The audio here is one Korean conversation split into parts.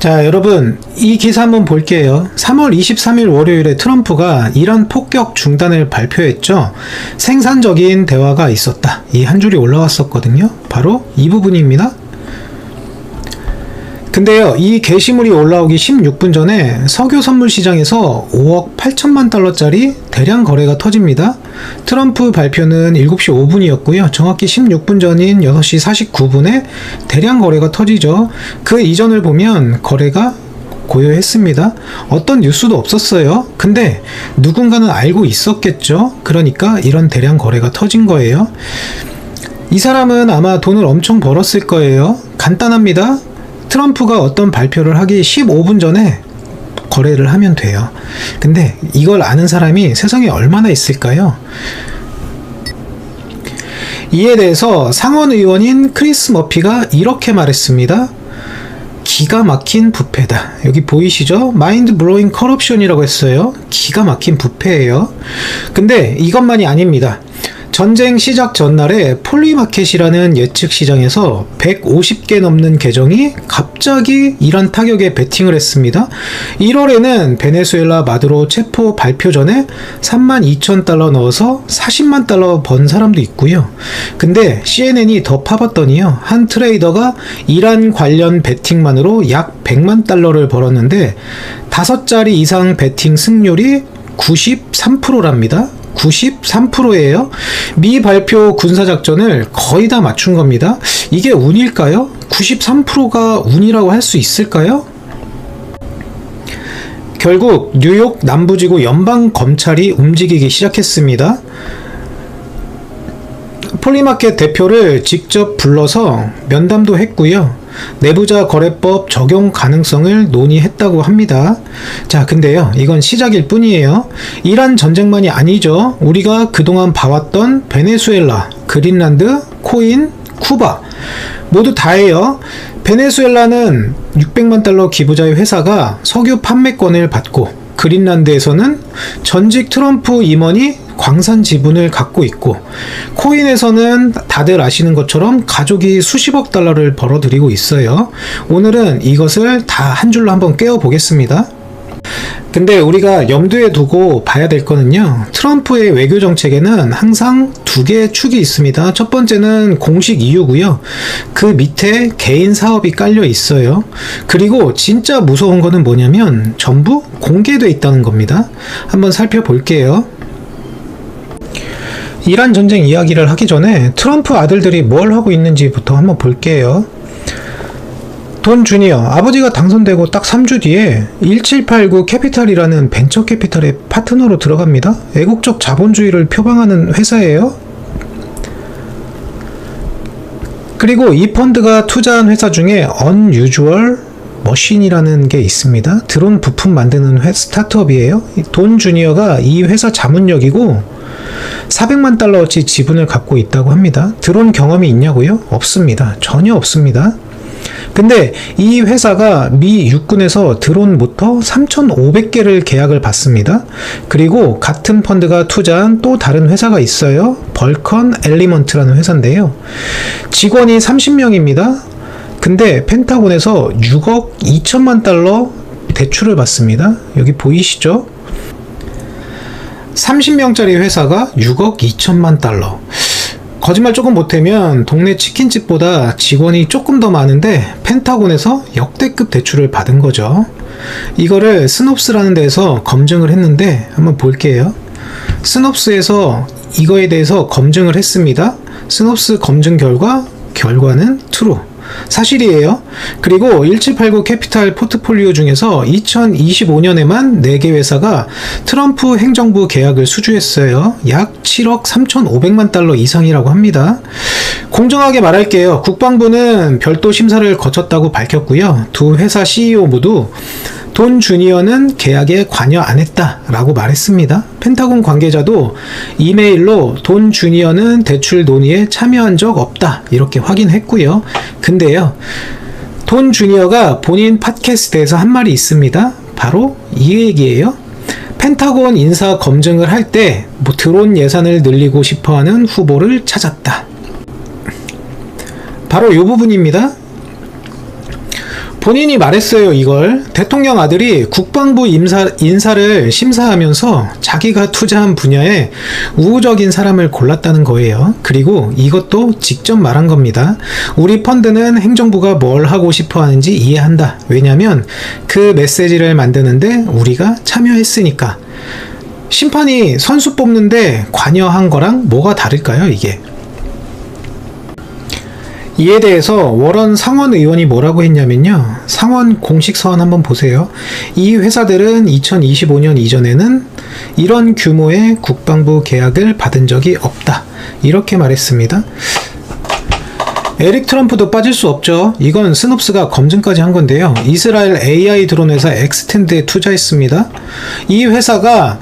자, 여러분, 이 기사 한번 볼게요. 3월 23일 월요일에 트럼프가 이란 폭격 중단을 발표했죠. 생산적인 대화가 있었다. 이 한 줄이 올라왔었거든요. 바로 이 부분입니다. 근데요, 이 게시물이 올라오기 16분 전에 석유 선물 시장에서 5억 8천만 달러짜리 대량 거래가 터집니다. 트럼프 발표는 7시 5분이었고요. 정확히 16분 전인 6시 49분에 대량 거래가 터지죠. 그 이전을 보면 거래가 고요했습니다. 어떤 뉴스도 없었어요. 근데 누군가는 알고 있었겠죠. 그러니까 이런 대량 거래가 터진 거예요. 이 사람은 아마 돈을 엄청 벌었을 거예요. 간단합니다. 트럼프가 어떤 발표를 하기 15분 전에 거래를 하면 돼요. 근데 이걸 아는 사람이 세상에 얼마나 있을까요? 이에 대해서 상원 의원인 크리스 머피가 이렇게 말했습니다. 기가 막힌 부패다. 여기 보이시죠? 마인드 블로잉 커럽션이라고 했어요. 기가 막힌 부패예요. 근데 이것만이 아닙니다. 전쟁 시작 전날에 폴리마켓이라는 예측 시장에서 150개 넘는 계정이 갑자기 이란 타격에 베팅을 했습니다. 1월에는 베네수엘라 마두로 체포 발표 전에 32,000달러 넣어서 40만 달러 번 사람도 있고요. 근데 CNN이 더 파봤더니요, 한 트레이더가 이란 관련 베팅만으로 약 100만 달러를 벌었는데 5자리 이상 베팅 승률이 93%랍니다. 93%예요. 미 발표 군사작전을 거의 다 맞춘 겁니다. 이게 운일까요? 93%가 운이라고 할 수 있을까요? 결국 뉴욕 남부지구 연방검찰이 움직이기 시작했습니다. 폴리마켓 대표를 직접 불러서 면담도 했고요. 내부자 거래법 적용 가능성을 논의했다고 합니다. 자, 근데요, 이건 시작일 뿐이에요. 이란 전쟁만이 아니죠. 우리가 그동안 봐왔던 베네수엘라, 그린란드, 코인, 쿠바 모두 다예요. 베네수엘라는 600만 달러 기부자의 회사가 석유 판매권을 받고, 그린란드에서는 전직 트럼프 임원이 광산 지분을 갖고 있고, 코인에서는 다들 아시는 것처럼 가족이 수십억 달러를 벌어들이고 있어요. 오늘은 이것을 다 한 줄로 한번 깨워 보겠습니다. 근데 우리가 염두에 두고 봐야 될 거는요, 트럼프의 외교 정책에는 항상 두 개의 축이 있습니다. 첫 번째는 공식 이유고요. 그 밑에 개인 사업이 깔려 있어요. 그리고 진짜 무서운 거는 뭐냐면 전부 공개돼 있다는 겁니다. 한번 살펴볼게요. 이란 전쟁 이야기를 하기 전에 트럼프 아들들이 뭘 하고 있는지부터 한번 볼게요. 돈 주니어, 아버지가 당선되고 딱 3주 뒤에 1789 캐피탈이라는 벤처 캐피탈의 파트너로 들어갑니다. 애국적 자본주의를 표방하는 회사예요. 그리고 이 펀드가 투자한 회사 중에 Unusual 머신이라는 게 있습니다. 드론 부품 만드는 스타트업이에요. 돈 주니어가 이 회사 자문역이고 400만 달러어치 지분을 갖고 있다고 합니다. 드론 경험이 있냐고요? 없습니다. 전혀 없습니다. 근데 이 회사가 미 육군에서 드론 모터 3,500개를 계약을 받습니다. 그리고 같은 펀드가 투자한 또 다른 회사가 있어요. 벌컨 엘리먼트라는 회사인데요. 직원이 30명입니다. 근데 펜타곤에서 6억 2천만 달러 대출을 받습니다. 여기 보이시죠? 30명짜리 회사가 6억 2천만 달러. 거짓말 조금 못하면 동네 치킨집보다 직원이 조금 더 많은데 펜타곤에서 역대급 대출을 받은 거죠. 이거를 스놉스라는 데서 검증을 했는데 한번 볼게요. 스놉스에서 이거에 대해서 검증을 했습니다. 스놉스 검증 결과는 true. 사실이에요. 그리고 1789 캐피탈 포트폴리오 중에서 2025년에만 4개 회사가 트럼프 행정부 계약을 수주했어요. 약 7억 3,500만 달러 이상이라고 합니다. 공정하게 말할게요. 국방부는 별도 심사를 거쳤다고 밝혔고요. 두 회사 CEO 모두 돈 주니어는 계약에 관여 안 했다라고 말했습니다. 펜타곤 관계자도 이메일로 돈 주니어는 대출 논의에 참여한 적 없다 이렇게 확인했고요. 근데요, 돈 주니어가 본인 팟캐스트에서 한 말이 있습니다. 바로 이 얘기예요. 펜타곤 인사 검증을 할 때 드론 예산을 늘리고 싶어하는 후보를 찾았다. 바로 이 부분입니다. 본인이 말했어요. 이걸 대통령 아들이 국방부 인사를 심사하면서 자기가 투자한 분야에 우호적인 사람을 골랐다는 거예요. 그리고 이것도 직접 말한 겁니다. 우리 펀드는 행정부가 뭘 하고 싶어 하는지 이해한다. 왜냐면 그 메시지를 만드는데 우리가 참여했으니까. 심판이 선수 뽑는데 관여한 거랑 뭐가 다를까요, 이게? 이에 대해서 워런 상원 의원이 뭐라고 했냐면요. 상원 공식 서한 한번 보세요. 이 회사들은 2025년 이전에는 이런 규모의 국방부 계약을 받은 적이 없다. 이렇게 말했습니다. 에릭 트럼프도 빠질 수 없죠. 이건 스눕스가 검증까지 한 건데요. 이스라엘 AI 드론 회사 엑스텐드에 투자했습니다. 이 회사가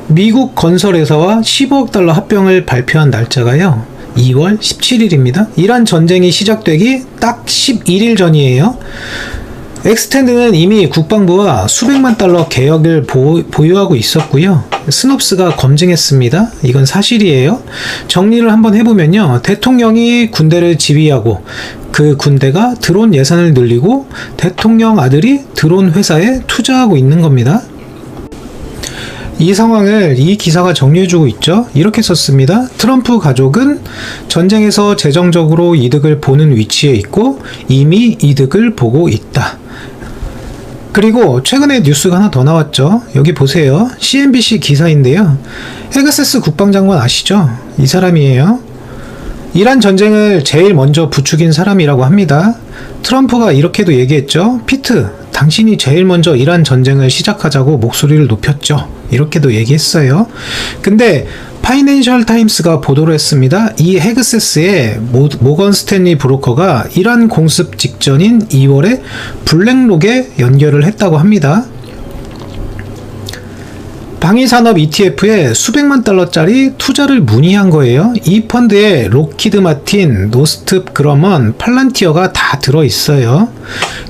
미국 건설회사와 15억 달러 합병을 발표한 날짜가요. 2월 17일입니다. 이란 전쟁이 시작되기 딱 11일 전이에요. 엑스텐드는 이미 국방부와 수백만 달러 계약을 보유하고 있었고요. 스눕스가 검증했습니다. 이건 사실이에요. 정리를 한번 해보면요. 대통령이 군대를 지휘하고 그 군대가 드론 예산을 늘리고 대통령 아들이 드론 회사에 투자하고 있는 겁니다. 이 상황을 이 기사가 정리해주고 있죠. 이렇게 썼습니다. 트럼프 가족은 전쟁에서 재정적으로 이득을 보는 위치에 있고 이미 이득을 보고 있다. 그리고 최근에 뉴스가 하나 더 나왔죠. 여기 보세요. CNBC 기사인데요. 헤그세스 국방장관 아시죠? 이 사람이에요. 이란 전쟁을 제일 먼저 부추긴 사람이라고 합니다. 트럼프가 이렇게도 얘기했죠. 피트, 당신이 제일 먼저 이란 전쟁을 시작하자고 목소리를 높였죠. 이렇게도 얘기했어요. 근데 파이낸셜 타임스가 보도를 했습니다. 이 헤그세스의 모건 스탠리 브로커가 이란 공습 직전인 2월에 블랙록에 연결을 했다고 합니다. 방위산업 ETF에 수백만 달러짜리 투자를 문의한 거예요. 이 펀드에 록히드 마틴, 노스트 그러먼, 팔란티어가 다 들어있어요.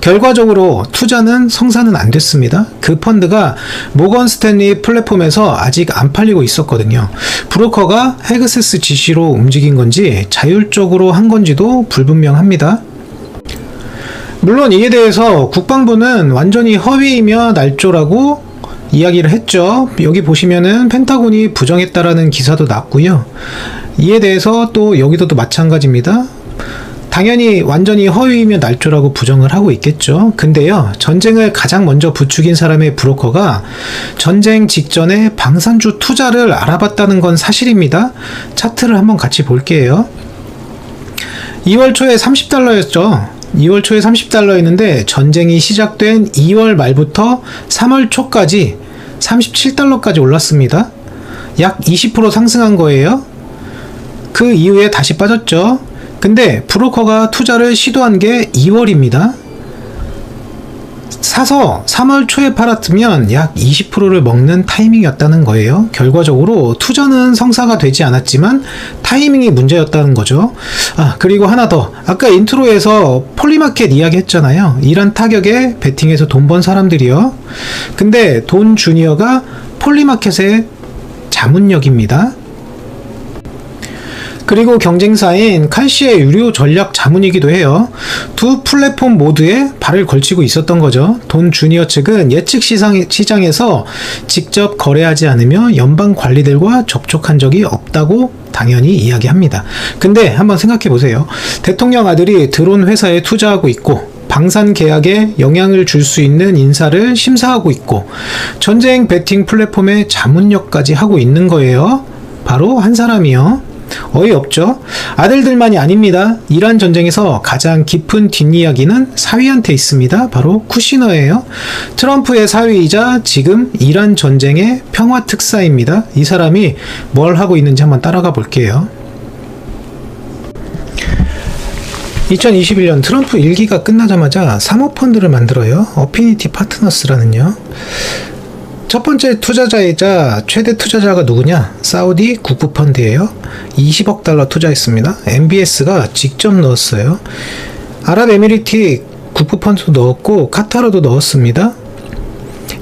결과적으로 투자는 성사는 안 됐습니다. 그 펀드가 모건 스탠리 플랫폼에서 아직 안 팔리고 있었거든요. 브로커가 헤그세스 지시로 움직인 건지 자율적으로 한 건지도 불분명합니다. 물론 이에 대해서 국방부는 완전히 허위이며 날조라고 이야기를 했죠. 여기 보시면은 펜타곤이 부정했다라는 기사도 났고요. 이에 대해서 또 여기도 또 마찬가지입니다. 당연히 완전히 허위이며 날조라고 부정을 하고 있겠죠. 근데요, 전쟁을 가장 먼저 부추긴 사람의 브로커가 전쟁 직전에 방산주 투자를 알아봤다는 건 사실입니다. 차트를 한번 같이 볼게요. 2월 초에 30달러였죠. 2월 초에 30달러였는데 전쟁이 시작된 2월 말부터 3월 초까지 37달러까지 올랐습니다. 약 20% 상승한 거예요. 그 이후에 다시 빠졌죠. 근데 브로커가 투자를 시도한 게 2월입니다. 사서 3월 초에 팔았으면 약 20%를 먹는 타이밍이었다는 거예요. 결과적으로 투자는 성사가 되지 않았지만 타이밍이 문제였다는 거죠. 그리고 하나 더. 아까 인트로에서 폴리마켓 이야기 했잖아요. 이란 타격에 베팅해서 돈 번 사람들이요. 근데 돈 주니어가 폴리마켓의 자문역입니다. 그리고 경쟁사인 칼시의 유료 전략 자문이기도 해요. 두 플랫폼 모두에 발을 걸치고 있었던 거죠. 돈 주니어 측은 예측 시장에서 직접 거래하지 않으며 연방 관리들과 접촉한 적이 없다고 당연히 이야기합니다. 근데 한번 생각해 보세요. 대통령 아들이 드론 회사에 투자하고 있고 방산 계약에 영향을 줄 수 있는 인사를 심사하고 있고 전쟁 베팅 플랫폼의 자문역까지 하고 있는 거예요. 바로 한 사람이요. 어이없죠? 아들들만이 아닙니다. 이란 전쟁에서 가장 깊은 뒷이야기는 사위한테 있습니다. 바로 쿠시너예요. 트럼프의 사위이자 지금 이란 전쟁의 평화 특사입니다. 이 사람이 뭘 하고 있는지 한번 따라가 볼게요. 2021년 트럼프 1기가 끝나자마자 사모펀드를 만들어요. 어피니티 파트너스라는요. 첫 번째 투자자이자 최대 투자자가 누구냐? 사우디 국부펀드예요. 20억 달러 투자했습니다. MBS가 직접 넣었어요. 아랍에미리트 국부펀드도 넣었고 카타르도 넣었습니다.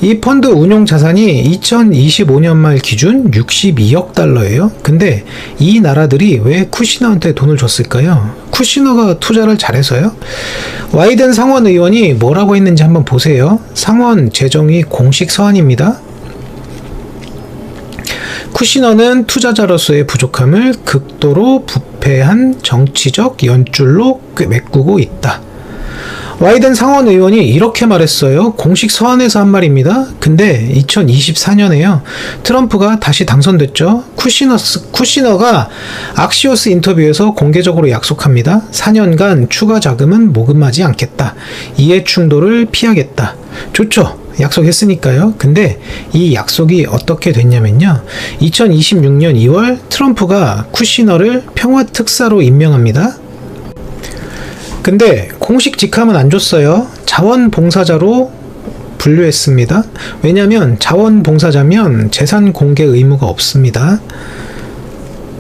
이 펀드 운용 자산이 2025년 말 기준 62억 달러예요. 근데 이 나라들이 왜 쿠시너한테 돈을 줬을까요? 쿠시너가 투자를 잘해서요? 와이든 상원 의원이 뭐라고 했는지 한번 보세요. 상원 재정위 공식 서한입니다. 쿠시너는 투자자로서의 부족함을 극도로 부패한 정치적 연줄로 메꾸고 있다. 와이든 상원 의원이 이렇게 말했어요. 공식 서한에서 한 말입니다. 근데 2024년에요. 트럼프가 다시 당선됐죠. 쿠시너가 악시오스 인터뷰에서 공개적으로 약속합니다. 4년간 추가 자금은 모금하지 않겠다. 이해 충돌을 피하겠다. 좋죠. 약속했으니까요. 근데 이 약속이 어떻게 됐냐면요. 2026년 2월 트럼프가 쿠시너를 평화특사로 임명합니다. 근데 공식 직함은 안 줬어요. 자원봉사자로 분류했습니다. 왜냐하면 자원봉사자면 재산 공개 의무가 없습니다.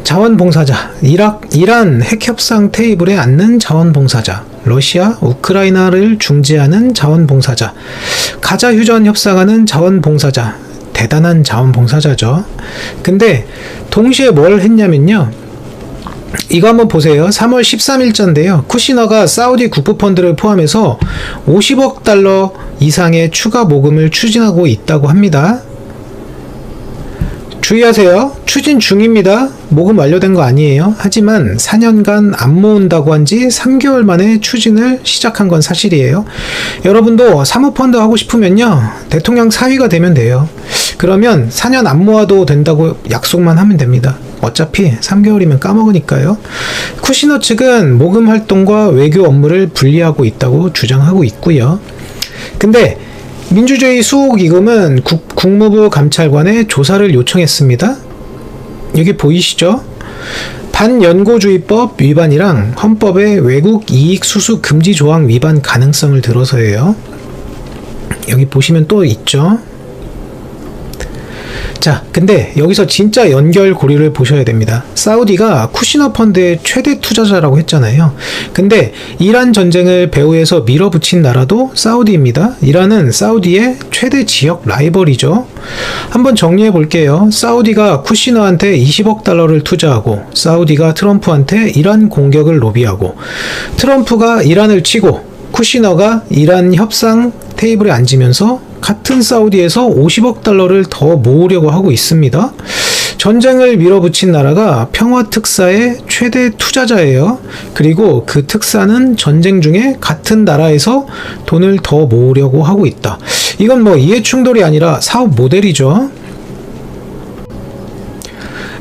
자원봉사자, 이란 핵협상 테이블에 앉는 자원봉사자, 러시아, 우크라이나를 중재하는 자원봉사자, 가자 휴전 협상하는 자원봉사자, 대단한 자원봉사자죠. 근데 동시에 뭘 했냐면요. 이거 한번 보세요. 3월 13일자인데요. 쿠시너가 사우디 국부펀드를 포함해서 50억 달러 이상의 추가 모금을 추진하고 있다고 합니다. 주의하세요. 추진 중입니다. 모금 완료된 거 아니에요. 하지만 4년간 안 모은다고 한 지 3개월 만에 추진을 시작한 건 사실이에요. 여러분도 사모펀드 하고 싶으면요. 대통령 사위가 되면 돼요. 그러면 4년 안 모아도 된다고 약속만 하면 됩니다. 어차피 3개월이면 까먹으니까요. 쿠시너 측은 모금 활동과 외교 업무를 분리하고 있다고 주장하고 있고요. 근데 민주주의 수호기금은 국무부 감찰관에 조사를 요청했습니다. 여기 보이시죠? 반연고주의법 위반이랑 헌법의 외국 이익 수수 금지 조항 위반 가능성을 들어서예요. 여기 보시면 또 있죠. 자, 근데 여기서 진짜 연결고리를 보셔야 됩니다. 사우디가 쿠시너 펀드의 최대 투자자라고 했잖아요. 근데 이란 전쟁을 배후에서 밀어붙인 나라도 사우디입니다. 이란은 사우디의 최대 지역 라이벌이죠. 한번 정리해 볼게요. 사우디가 쿠시너한테 20억 달러를 투자하고, 사우디가 트럼프한테 이란 공격을 로비하고, 트럼프가 이란을 치고, 쿠시너가 이란 협상 테이블에 앉으면서 같은 사우디에서 50억 달러를 더 모으려고 하고 있습니다. 전쟁을 밀어붙인 나라가 평화특사의 최대 투자자예요. 그리고 그 특사는 전쟁 중에 같은 나라에서 돈을 더 모으려고 하고 있다. 이건 뭐 이해충돌이 아니라 사업 모델이죠.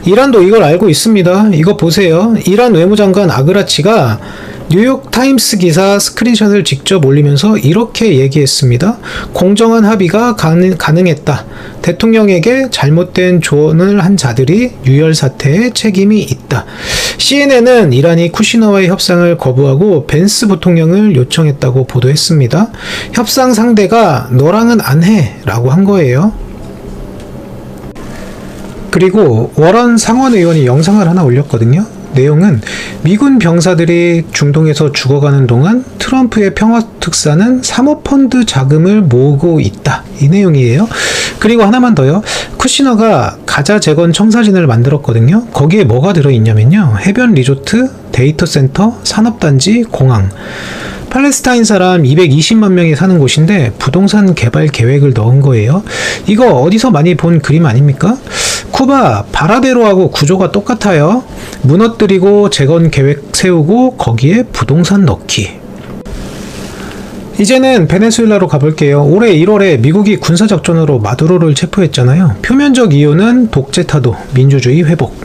이란도 이걸 알고 있습니다. 이거 보세요. 이란 외무장관 아그라치가 뉴욕타임스 기사 스크린샷을 직접 올리면서 이렇게 얘기했습니다. 공정한 합의가 가능했다. 대통령에게 잘못된 조언을 한 자들이 유혈 사태에 책임이 있다. CNN은 이란이 쿠시너와의 협상을 거부하고 벤스 부통령을 요청했다고 보도했습니다. 협상 상대가 너랑은 안 해 라고 한 거예요. 그리고 워런 상원 의원이 영상을 하나 올렸거든요. 내용은 미군 병사들이 중동에서 죽어가는 동안 트럼프의 평화특사는 사모펀드 자금을 모으고 있다. 이 내용이에요. 그리고 하나만 더요. 쿠시너가 가자 재건 청사진을 만들었거든요. 거기에 뭐가 들어있냐면요. 해변 리조트, 데이터 센터, 산업단지, 공항. 팔레스타인 사람 220만 명이 사는 곳인데 부동산 개발 계획을 넣은 거예요. 이거 어디서 많이 본 그림 아닙니까? 쿠바 바라베로하고 구조가 똑같아요. 무너뜨리고 재건 계획 세우고 거기에 부동산 넣기. 이제는 베네수엘라로 가볼게요. 올해 1월에 미국이 군사작전으로 마두로를 체포했잖아요. 표면적 이유는 독재 타도, 민주주의 회복,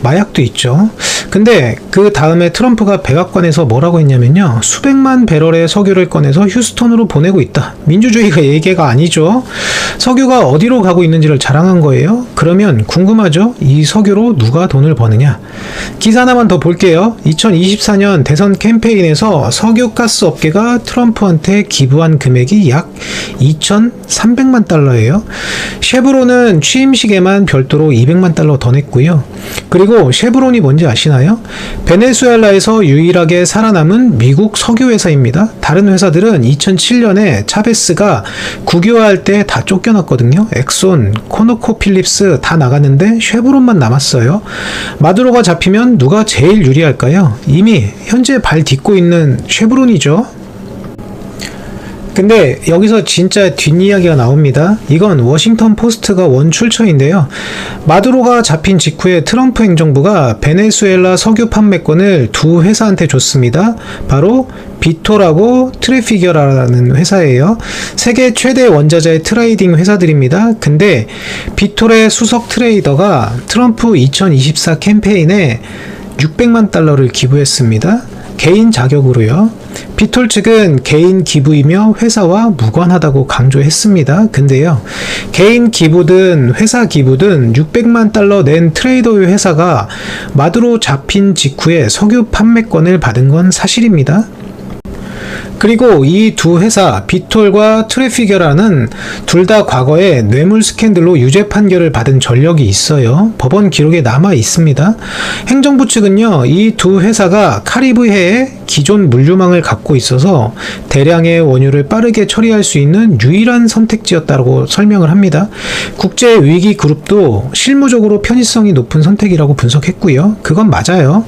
마약도 있죠. 근데 그 다음에 트럼프가 백악관에서 뭐라고 했냐면요. 수백만 배럴의 석유를 꺼내서 휴스턴으로 보내고 있다. 민주주의가 얘기가 아니죠. 석유가 어디로 가고 있는지를 자랑한 거예요. 그러면 궁금하죠? 이 석유로 누가 돈을 버느냐? 기사 하나만 더 볼게요. 2024년 대선 캠페인에서 석유가스 업계가 트럼프한테 기부한 금액이 약 2,300만 달러예요. 쉐브론은 취임식에만 별도로 200만 달러 더 냈고요. 그리고 쉐브론이 뭔지 아시나요? 베네수엘라에서 유일하게 살아남은 미국 석유회사입니다. 다른 회사들은 2007년에 차베스가 국유화할 때 다 쫓겨났거든요. 엑손, 코노코필립스 다 나갔는데 쉐브론만 남았어요. 마두로가 잡히면 누가 제일 유리할까요? 이미 현재 발 딛고 있는 쉐브론이죠. 근데 여기서 진짜 뒷이야기가 나옵니다. 이건 워싱턴 포스트가 원 출처인데요. 마두로가 잡힌 직후에 트럼프 행정부가 베네수엘라 석유 판매권을 두 회사한테 줬습니다. 바로 비톨하고 트래피겨라는 회사예요. 세계 최대 원자재 트레이딩 회사들입니다. 근데 비톨의 수석 트레이더가 트럼프 2024 캠페인에 600만 달러를 기부했습니다. 개인 자격으로요. 비톨 측은 개인 기부이며 회사와 무관하다고 강조했습니다. 근데요, 개인 기부든 회사 기부든 600만 달러 낸 트레이더의 회사가 마두로 잡힌 직후에 석유 판매권을 받은 건 사실입니다. 그리고 이 두 회사 비톨과 트래피겨라는 둘 다 과거에 뇌물 스캔들로 유죄 판결을 받은 전력이 있어요. 법원 기록에 남아 있습니다. 행정부 측은요, 이 두 회사가 카리브해에 기존 물류망을 갖고 있어서 대량의 원유를 빠르게 처리할 수 있는 유일한 선택지였다고 설명을 합니다. 국제 위기 그룹도 실무적으로 편의성이 높은 선택이라고 분석했고요. 그건 맞아요.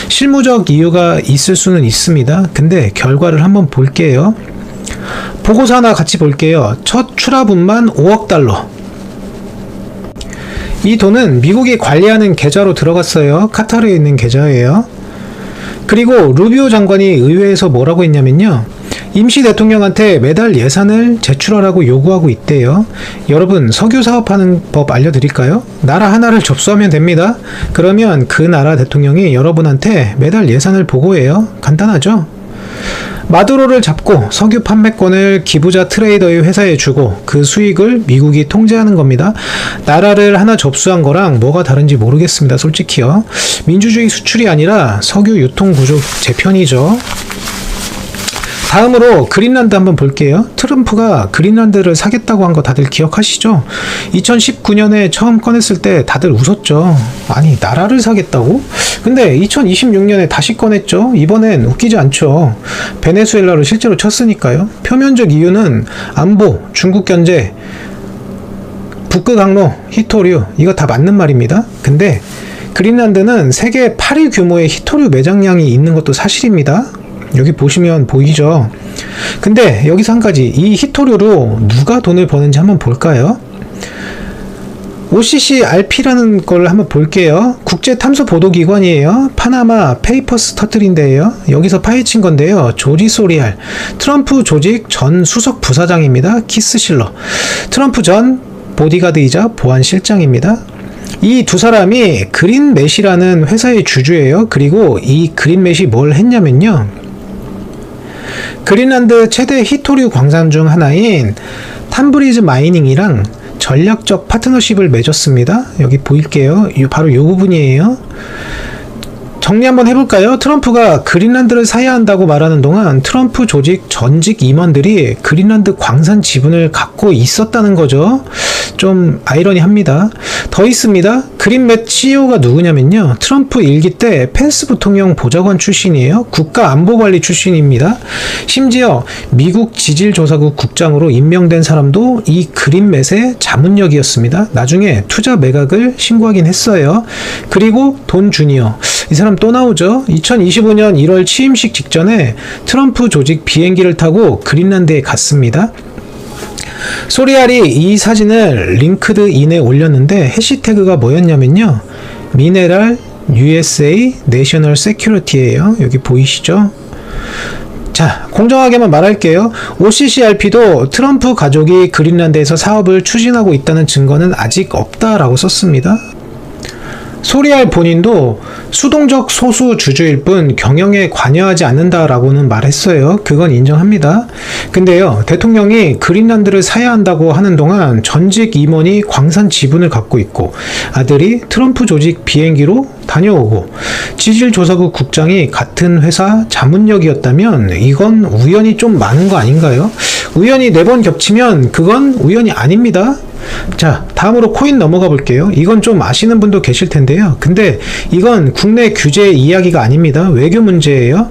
실무적 이유가 있을 수는 있습니다. 근데 결과를 한번 볼게요. 보고서 하나 같이 볼게요. 첫 출하분만 5억 달러. 이 돈은 미국이 관리하는 계좌로 들어갔어요. 카타르에 있는 계좌예요. 그리고 루비오 장관이 의회에서 뭐라고 했냐면요, 임시 대통령한테 매달 예산을 제출하라고 요구하고 있대요. 여러분, 석유 사업하는 법 알려드릴까요? 나라 하나를 접수하면 됩니다. 그러면 그 나라 대통령이 여러분한테 매달 예산을 보고해요. 간단하죠? 마두로를 잡고 석유 판매권을 기부자 트레이더의 회사에 주고 그 수익을 미국이 통제하는 겁니다. 나라를 하나 접수한 거랑 뭐가 다른지 모르겠습니다. 솔직히요. 민주주의 수출이 아니라 석유 유통 구조 재편이죠. 다음으로 그린란드 한번 볼게요. 트럼프가 그린란드를 사겠다고 한 거 다들 기억하시죠? 2019년에 처음 꺼냈을 때 다들 웃었죠. 아니, 나라를 사겠다고? 근데 2026년에 다시 꺼냈죠. 이번엔 웃기지 않죠. 베네수엘라를 실제로 쳤으니까요. 표면적 이유는 안보, 중국 견제, 북극 항로, 히토류, 이거 다 맞는 말입니다. 근데 그린란드는 세계 8위 규모의 히토류 매장량이 있는 것도 사실입니다. 여기 보시면 보이죠. 근데 여기서 한 가지, 이 히토류로 누가 돈을 버는지 한번 볼까요? OCCRP라는 걸 한번 볼게요. 국제탐소보도기관이에요. 파나마 페이퍼스 터뜨린 데예요. 여기서 파헤친 건데요. 조지 소리알, 트럼프 조직 전 수석 부사장입니다. 키스 실러, 트럼프 전 보디가드이자 보안실장입니다. 이 두 사람이 그린맷이라는 회사의 주주예요. 그리고 이 그린맷이 뭘 했냐면요, 그린란드 최대 히토류 광산 중 하나인 탐브리즈 마이닝이랑 전략적 파트너십을 맺었습니다. 여기 보일게요. 바로 이 부분이에요. 정리 한번 해볼까요? 트럼프가 그린란드를 사야 한다고 말하는 동안 트럼프 조직 전직 임원들이 그린란드 광산 지분을 갖고 있었다는 거죠. 좀 아이러니합니다. 더 있습니다. 그린맷 CEO가 누구냐면요, 트럼프 일기 때 펜스 부통령 보좌관 출신이에요. 국가안보관리 출신입니다. 심지어 미국 지질조사국 국장으로 임명된 사람도 이 그린맷의 자문역이었습니다. 나중에 투자 매각을 신고하긴 했어요. 그리고 돈 주니어, 이 사람 또 나오죠. 2025년 1월 취임식 직전에 트럼프 조직 비행기를 타고 그린란드에 갔습니다. 소리알이 이 사진을 링크드인에 올렸는데 해시태그가 뭐였냐면요, 미네랄 USA 내셔널 세큐리티예요. 여기 보이시죠? 자, 공정하게만 말할게요. OCCRP도 트럼프 가족이 그린란드에서 사업을 추진하고 있다는 증거는 아직 없다라고 썼습니다. 소리알 본인도 수동적 소수 주주일 뿐 경영에 관여하지 않는다라고는 말했어요. 그건 인정합니다. 근데요, 대통령이 그린란드를 사야 한다고 하는 동안 전직 임원이 광산 지분을 갖고 있고 아들이 트럼프 조직 비행기로 다녀오고 지질조사국 국장이 같은 회사 자문역이었다면 이건 우연이 좀 많은 거 아닌가요? 우연이 4번 겹치면 그건 우연이 아닙니다. 자, 다음으로 코인 넘어가 볼게요. 이건 좀 아시는 분도 계실 텐데요. 근데 이건 국내 규제 이야기가 아닙니다. 외교 문제예요.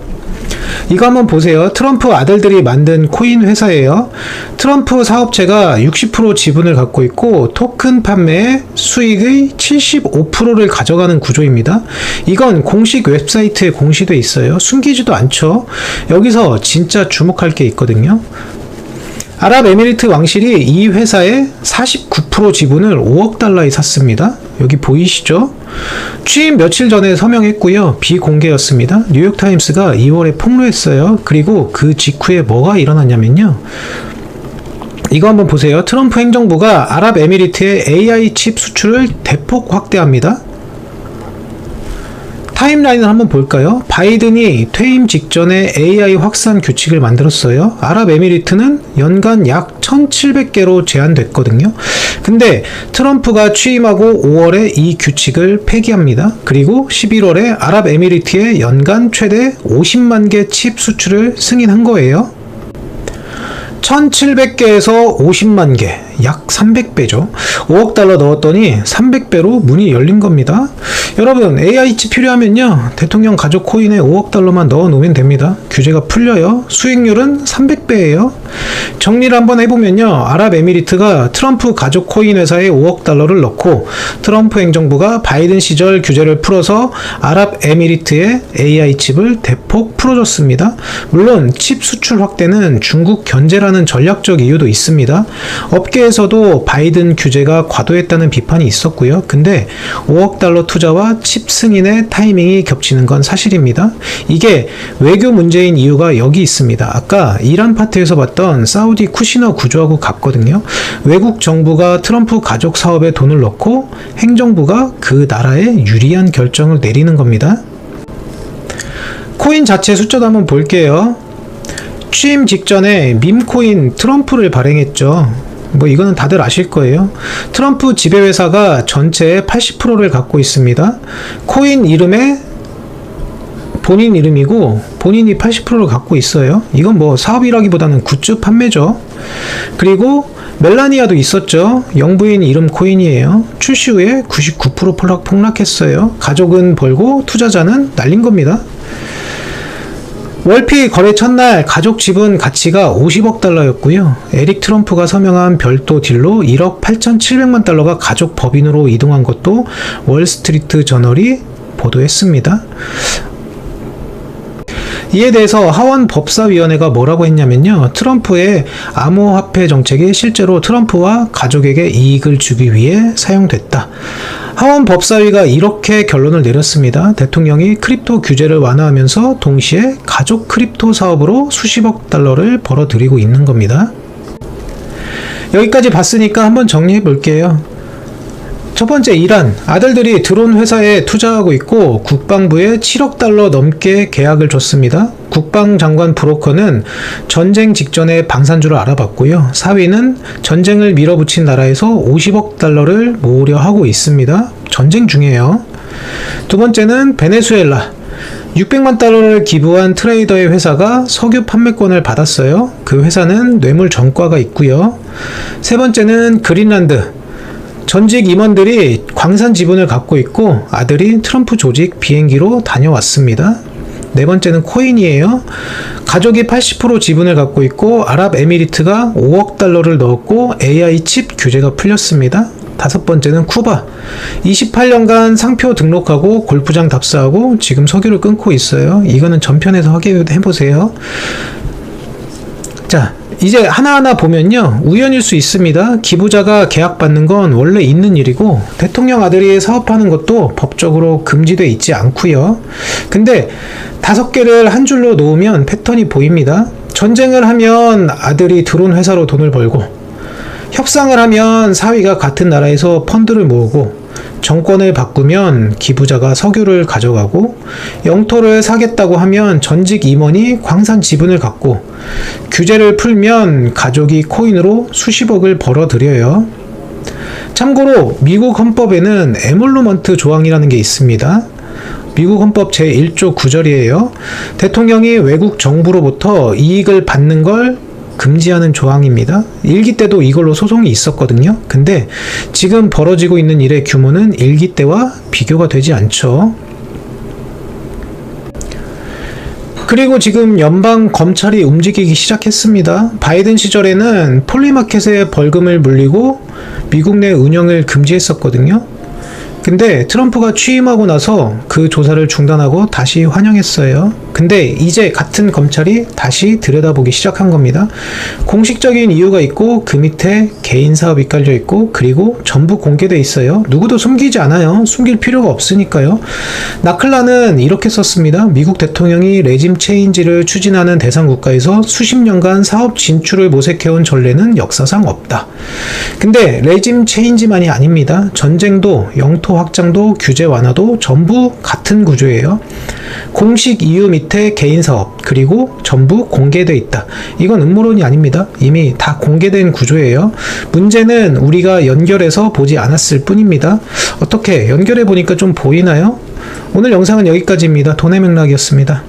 이거 한번 보세요. 트럼프 아들들이 만든 코인 회사예요. 트럼프 사업체가 60% 지분을 갖고 있고 토큰 판매 수익의 75%를 가져가는 구조입니다. 이건 공식 웹사이트에 공시돼 있어요. 숨기지도 않죠. 여기서 진짜 주목할 게 있거든요. 아랍에미리트 왕실이 이 회사의 49% 지분을 5억 달러에 샀습니다. 여기 보이시죠? 취임 며칠 전에 서명했고요. 비공개였습니다. 뉴욕타임스가 2월에 폭로했어요. 그리고 그 직후에 뭐가 일어났냐면요. 이거 한번 보세요. 트럼프 행정부가 아랍에미리트의 AI 칩 수출을 대폭 확대합니다. 타임라인을 한번 볼까요? 바이든이 퇴임 직전에 AI 확산 규칙을 만들었어요. 아랍에미리트는 연간 약 1700개로 제한됐거든요. 근데 트럼프가 취임하고 5월에 이 규칙을 폐기합니다. 그리고 11월에 아랍에미리트의 연간 최대 50만 개 칩 수출을 승인한 거예요. 1700개에서 50만 개, 약 300배죠. 5억 달러 넣었더니 300배로 문이 열린 겁니다. 여러분, AI 칩 필요하면요, 대통령 가족 코인에 5억 달러만 넣어 놓으면 됩니다. 규제가 풀려요. 수익률은 300배예요. 정리를 한번 해보면요, 아랍에미리트가 트럼프 가족 코인 회사에 5억 달러를 넣고 트럼프 행정부가 바이든 시절 규제를 풀어서 아랍에미리트의 AI 칩을 대폭 풀어줬습니다. 물론 칩 수출 확대는 중국 견제라는 전략적 이유도 있습니다. 업계에서도 바이든 규제가 과도했다는 비판이 있었고요. 근데 5억 달러 투자와 칩 승인의 타이밍이 겹치는 건 사실입니다. 이게 외교 문제인 이유가 여기 있습니다. 아까 이란 파트에서 봤던 사우디 쿠시너 구조하고 같거든요. 외국 정부가 트럼프 가족 사업에 돈을 넣고 행정부가 그 나라에 유리한 결정을 내리는 겁니다. 코인 자체 숫자도 한번 볼게요. 취임 직전에 밈코인 트럼프를 발행했죠. 뭐 이거는 다들 아실 거예요. 트럼프 지배회사가 전체의 80%를 갖고 있습니다. 코인 이름에 본인 이름이고 본인이 80%를 갖고 있어요. 이건 뭐 사업이라기보다는 굿즈 판매죠. 그리고 멜라니아도 있었죠. 영부인 이름 코인이에요. 출시 후에 99% 폭락했어요. 가족은 벌고 투자자는 날린 겁니다. 월피 거래 첫날 가족 지분 가치가 50억 달러였고요. 에릭 트럼프가 서명한 별도 딜로 1억 8,700만 달러가 가족 법인으로 이동한 것도 월스트리트 저널이 보도했습니다. 이에 대해서 하원 법사위원회가 뭐라고 했냐면요. 트럼프의 암호화폐 정책이 실제로 트럼프와 가족에게 이익을 주기 위해 사용됐다. 하원 법사위가 이렇게 결론을 내렸습니다. 대통령이 크립토 규제를 완화하면서 동시에 가족 크립토 사업으로 수십억 달러를 벌어들이고 있는 겁니다. 여기까지 봤으니까 한번 정리해 볼게요. 첫 번째, 이란. 아들들이 드론 회사에 투자하고 있고 국방부에 7억 달러 넘게 계약을 줬습니다. 국방장관 브로커는 전쟁 직전에 방산주를 알아봤고요. 4위는 전쟁을 밀어붙인 나라에서 50억 달러를 모으려 하고 있습니다. 전쟁 중이에요. 두 번째는 베네수엘라. 600만 달러를 기부한 트레이더의 회사가 석유 판매권을 받았어요. 그 회사는 뇌물 전과가 있고요. 세 번째는 그린란드. 전직 임원들이 광산 지분을 갖고 있고 아들이 트럼프 조직 비행기로 다녀왔습니다. 네 번째는 코인이에요. 가족이 80% 지분을 갖고 있고 아랍에미리트가 5억 달러를 넣었고 AI 칩 규제가 풀렸습니다. 다섯 번째는 쿠바. 28년간 상표 등록하고 골프장 답사하고 지금 석유를 끊고 있어요. 이거는 전편에서 확인해보세요. 자, 이제 하나하나 보면요, 우연일 수 있습니다. 기부자가 계약받는 건 원래 있는 일이고 대통령 아들이 사업하는 것도 법적으로 금지돼 있지 않고요. 근데 5개를 한 줄로 놓으면 패턴이 보입니다. 전쟁을 하면 아들이 드론 회사로 돈을 벌고, 협상을 하면 사위가 같은 나라에서 펀드를 모으고, 정권을 바꾸면 기부자가 석유를 가져가고, 영토를 사겠다고 하면 전직 임원이 광산 지분을 갖고, 규제를 풀면 가족이 코인으로 수십억을 벌어들여요. 참고로 미국 헌법에는 에몰루먼트 조항이라는 게 있습니다. 미국 헌법 제1조 9절이에요. 대통령이 외국 정부로부터 이익을 받는 걸 금지하는 조항입니다. 1기 때도 이걸로 소송이 있었거든요. 근데 지금 벌어지고 있는 일의 규모는 1기 때와 비교가 되지 않죠. 그리고 지금 연방 검찰이 움직이기 시작했습니다. 바이든 시절에는 폴리마켓에 벌금을 물리고 미국 내 운영을 금지했었거든요. 근데 트럼프가 취임하고 나서 그 조사를 중단하고 다시 환영했어요. 근데 이제 같은 검찰이 다시 들여다보기 시작한 겁니다. 공식적인 이유가 있고 그 밑에 개인 사업이 깔려 있고 그리고 전부 공개돼 있어요. 누구도 숨기지 않아요. 숨길 필요가 없으니까요. 나클라는 이렇게 썼습니다. 미국 대통령이 레짐 체인지를 추진하는 대상 국가에서 수십 년간 사업 진출을 모색해온 전례는 역사상 없다. 근데 레짐 체인지만이 아닙니다. 전쟁도 영토 확장도 규제 완화도 전부 같은 구조예요. 공식 이유 밑에 개인 사업 그리고 전부 공개되어 있다. 이건 음모론이 아닙니다. 이미 다 공개된 구조예요. 문제는 우리가 연결해서 보지 않았을 뿐입니다. 어떻게 연결해 보니까 좀 보이나요? 오늘 영상은 여기까지입니다. 돈의 맥락이었습니다.